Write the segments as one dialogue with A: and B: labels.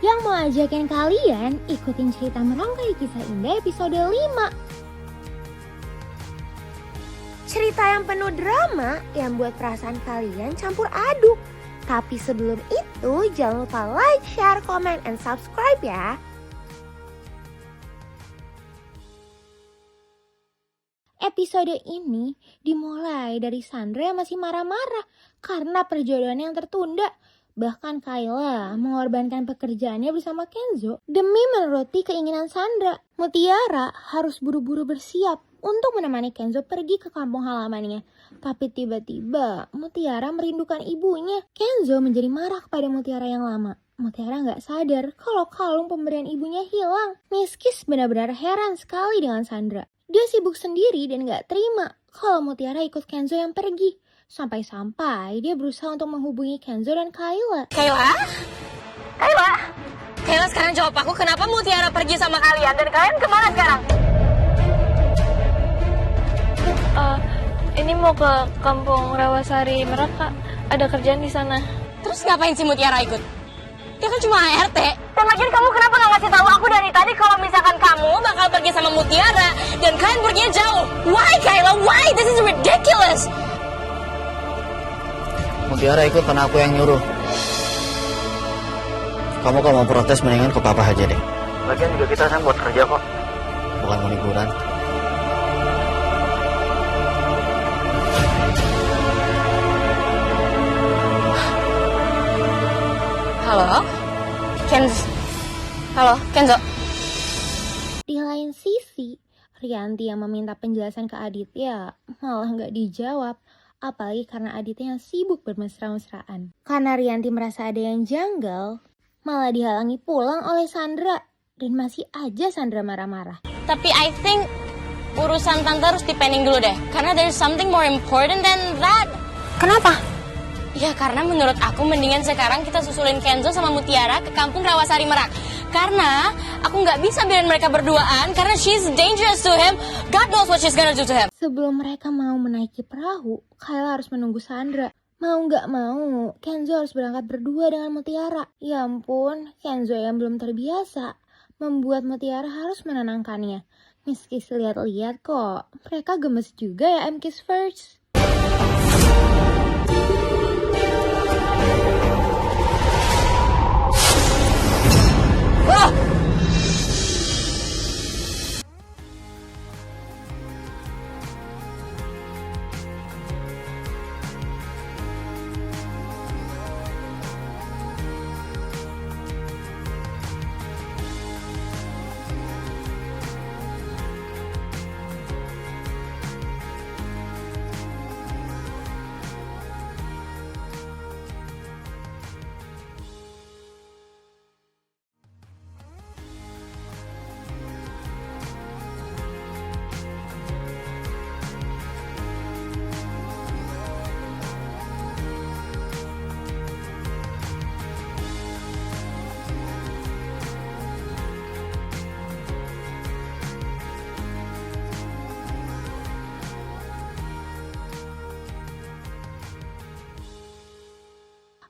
A: yang mau ajakin kalian ikutin cerita Merangkai Kisah Indah episode 5. Cerita yang penuh drama yang buat perasaan kalian campur aduk. Tapi sebelum itu jangan lupa like, share, comment, and subscribe ya. Episode ini dimulai dari Sandra yang masih marah-marah karena perjodohan yang tertunda. Bahkan Kayla mengorbankan pekerjaannya bersama Kenzo demi menuruti keinginan Sandra. Mutiara harus buru-buru bersiap untuk menemani Kenzo pergi ke kampung halamannya. Tapi tiba-tiba Mutiara merindukan ibunya. Kenzo menjadi marah kepada Mutiara yang lama. Mutiara gak sadar kalau kalung pemberian ibunya hilang. Miskis benar-benar heran sekali dengan Sandra. Dia sibuk sendiri dan gak terima kalau Mutiara ikut Kenzo yang pergi. Sampai-sampai dia berusaha untuk menghubungi Kenzo dan Kayla.
B: Kayla sekarang jawab aku, kenapa Mutiara pergi sama kalian dan kalian kemana sekarang?
C: Ini mau ke kampung Rawasari Merak, Kak. Ada kerjaan di sana.
B: Terus ngapain si Mutiara ikut? Dia kan cuma ART. Dan lagian kamu kenapa gak ngasih tahu aku dari tadi kalau misalkan kamu bakal pergi sama Mutiara dan kalian perginya jauh? Why, Kayla? Why? This is ridiculous.
D: Mutiara ikut karena aku yang nyuruh. Kamu kalau mau protes mendingan ke papa aja deh. Lagian juga kita kan buat kerja kok. Bukan mau liburan.
B: Halo, Kenzo.
A: Di lain sisi, Rianti yang meminta penjelasan ke Aditya malah gak dijawab. Apalagi karena Aditya yang sibuk bermesra-mesraan. Karena Rianti merasa ada yang janggal, malah dihalangi pulang oleh Sandra. Dan masih aja Sandra marah-marah.
B: Tapi I think urusan tante harus dipending dulu deh. Karena there's something more important than that.
A: Kenapa?
B: Ya karena menurut aku mendingan sekarang kita susulin Kenzo sama Mutiara ke kampung Rawasari Merak. Karena aku nggak bisa biarin mereka berduaan karena she's dangerous to him. God knows what she's gonna do to him.
A: Sebelum mereka mau menaiki perahu, Kayla harus menunggu Sandra. Mau nggak mau, Kenzo harus berangkat berdua dengan Mutiara. Ya ampun, Kenzo yang belum terbiasa membuat Mutiara harus menenangkannya. Meski lihat-lihat kok, mereka gemes juga ya kiss first.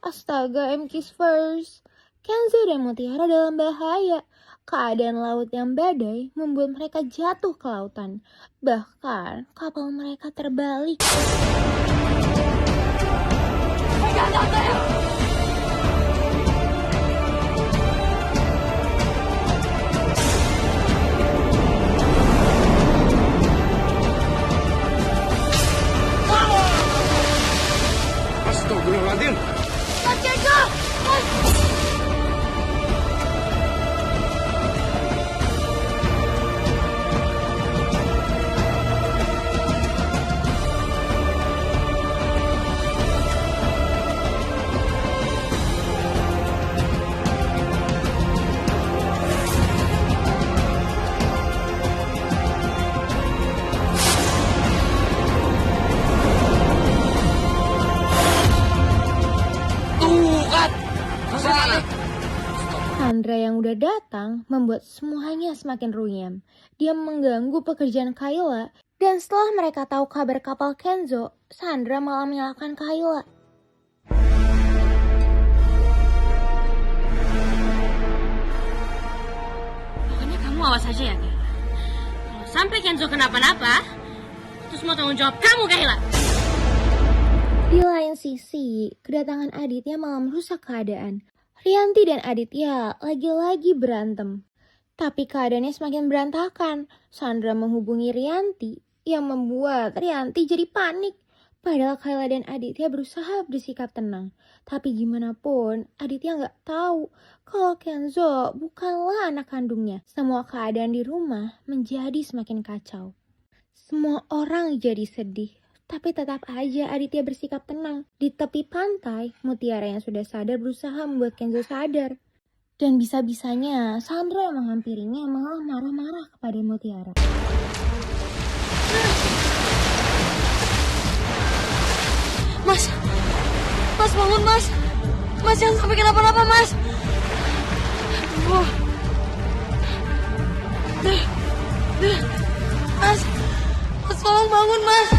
A: Astaga, kiss first. Kenzo dan Mutiara dalam bahaya. Keadaan laut yang badai membuat mereka jatuh ke lautan. Bahkan kapal mereka terbalik.
E: Astagfirullahaladzim.
A: Sandra yang udah datang membuat semuanya semakin runyam. Dia mengganggu pekerjaan Kayla. Dan setelah mereka tahu kabar kapal Kenzo, Sandra malah menyalahkan Kayla.
B: awas aja ya, Kayla. Kalau sampai Kenzo kenapa-napa, terus mau tanggung jawab kamu, Kayla.
A: Di lain sisi, kedatangan Aditya malah merusak keadaan. Rianti dan Aditya lagi-lagi berantem. Tapi keadaannya semakin berantakan. Sandra menghubungi Rianti yang membuat Rianti jadi panik. Padahal Kayla dan Aditya berusaha bersikap tenang. Tapi gimana pun, Aditya nggak tahu kalau Kenzo bukanlah anak kandungnya. Semua keadaan di rumah menjadi semakin kacau. Semua orang jadi sedih. Tapi tetap aja Aditya bersikap tenang. Di tepi pantai, Mutiara yang sudah sadar berusaha membuat Kenzo sadar. Dan bisa-bisanya Sandra yang menghampirinya malah marah-marah kepada Mutiara.
B: Mas bangun mas. Mas jangan sampai kenapa-napa mas. Mas tolong bangun mas.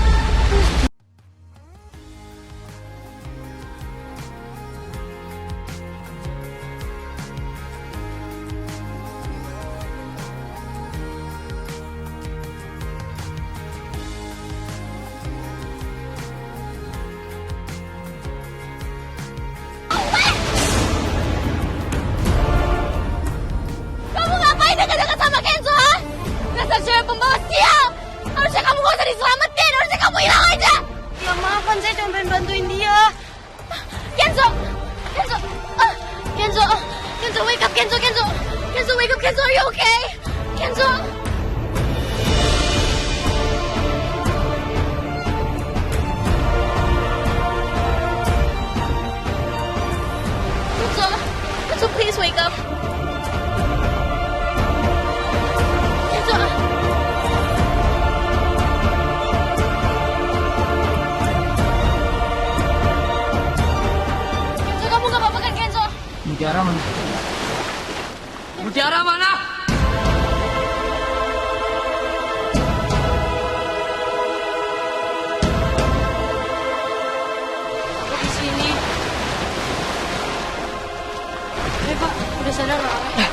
B: Kamu ngapain dekat-dekat sama Kenzo, ha? Dasar cewek pembawa sial. Harusnya kamu gak usah diselamatin. Harusnya kamu hilang aja. Ya maaf kan, saya cuma pengen bantuin dia. Kenzo, wake up, Kenzo, wake up, Kenzo, are you okay? Kenzo. Kenzo, please wake up. Kenzo. Kenzo, kamu gak apa-apa kan, Kenzo?
D: Mutiara mana?
E: Mutiara mana?
B: Di sini. Pak, udah sadar nggak?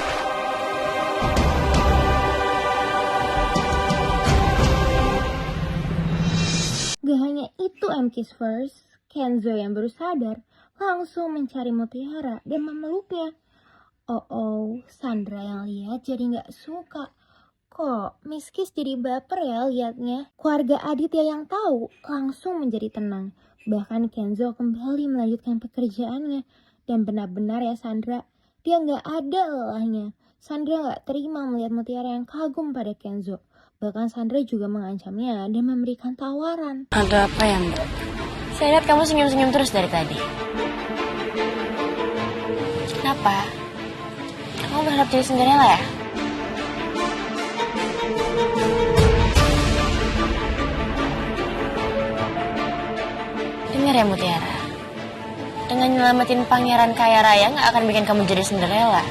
A: Gak hanya itu MK's first, Kenzo yang baru sadar langsung mencari Mutiara dan memeluknya. Sandra yang lihat jadi gak suka. Kok Miss Kiss jadi baper ya liatnya? Keluarga Aditya yang tahu langsung menjadi tenang. Bahkan Kenzo kembali melanjutkan pekerjaannya. Dan benar-benar ya Sandra, dia gak ada lelahnya. Sandra gak terima melihat Mutiara yang kagum pada Kenzo. Bahkan Sandra juga mengancamnya dan memberikan tawaran.
B: Ada apa ya, Mbak? Saya lihat kamu senyum-senyum terus dari tadi. Kenapa? Kamu berharap jadi Cinderella ya? Dengar ya Mutiara, dengan nyelamatin pangeran kaya raya gak akan bikin kamu jadi Cinderella.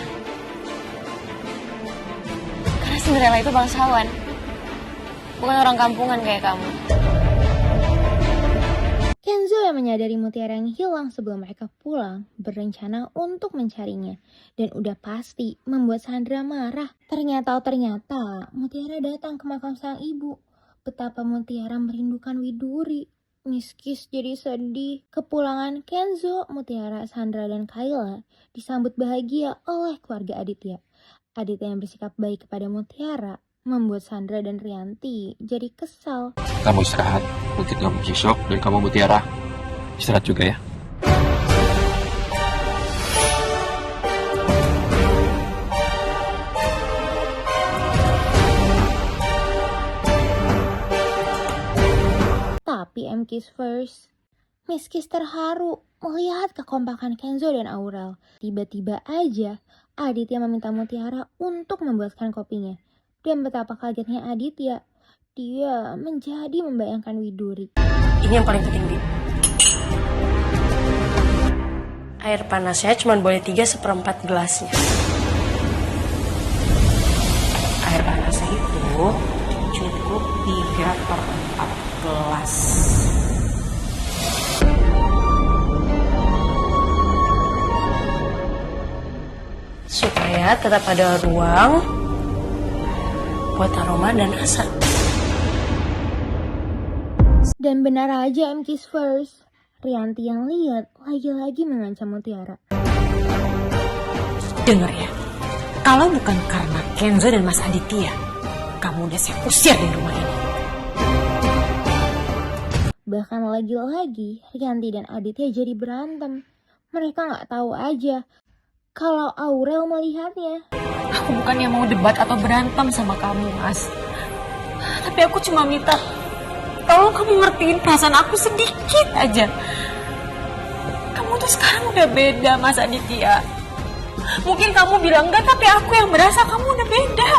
B: Karena Cinderella itu bangsawan, bukan orang kampungan kayak kamu.
A: Kenzo yang menyadari Mutiara yang hilang sebelum mereka pulang berencana untuk mencarinya. Dan udah pasti membuat Sandra marah. Ternyata Mutiara datang ke makam sang ibu. Betapa Mutiara merindukan Widuri. Miss Kiss jadi sedih. Kepulangan Kenzo, Mutiara, Sandra, dan Kayla disambut bahagia oleh keluarga Aditya. Aditya yang bersikap baik kepada Mutiara membuat Sandra dan Rianti jadi kesal.
E: Kamu istirahat, mungkin kamu besok, dan kamu Mutiara istirahat juga ya.
A: Tapi MK's first, Miss Kiss terharu melihat kekompakan Kenzo dan Aurel. Tiba-tiba aja Aditya meminta Mutiara untuk membuatkan kopinya. Dan betapa kagetnya Aditya, dia menjadi membayangkan Widuri.
B: Ini yang paling penting, Dit. Air panasnya cuma boleh 3/4 gelasnya. Air panasnya itu cukup 3/4 gelas. Supaya tetap ada ruang buat aroma dan rasa.
A: Dan benar aja MK's first, Rianti yang lihat lagi-lagi mengancam Mutiara.
B: Dengar ya, kalau bukan karena Kenzo dan Mas Aditya, kamu udah saya usir dari rumah ini.
A: Bahkan lagi-lagi Rianti dan Aditya jadi berantem. Mereka gak tahu aja kalau Aurel melihatnya.
B: Aku bukan yang mau debat atau berantem sama kamu, Mas. Tapi aku cuma minta tolong kamu ngertiin perasaan aku sedikit aja. Kamu tuh sekarang udah beda, Mas Aditya. Mungkin kamu bilang enggak, tapi aku yang merasa kamu udah beda.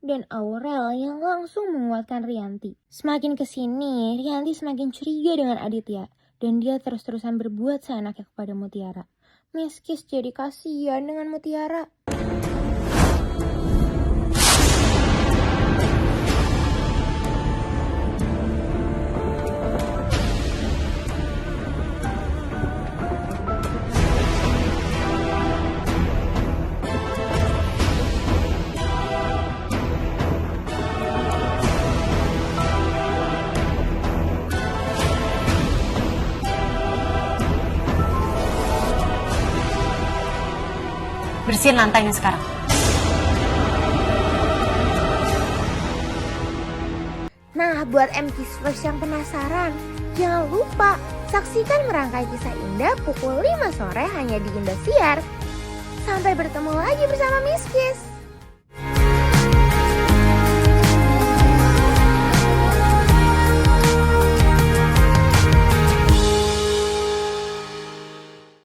A: Dan Aurel yang langsung menguatkan Rianti. Semakin kesini, Rianti semakin curiga dengan Aditya. Dan dia terus-terusan berbuat seenaknya kepada Mutiara. Miss Kiss jadi kasihan dengan Mutiara.
B: Bersihin lantainya sekarang.
A: Nah, buat MK's First yang penasaran, jangan lupa saksikan Merangkai Kisah Indah pukul 5 sore hanya di Indosiar. Sampai bertemu lagi bersama Miss Kiss.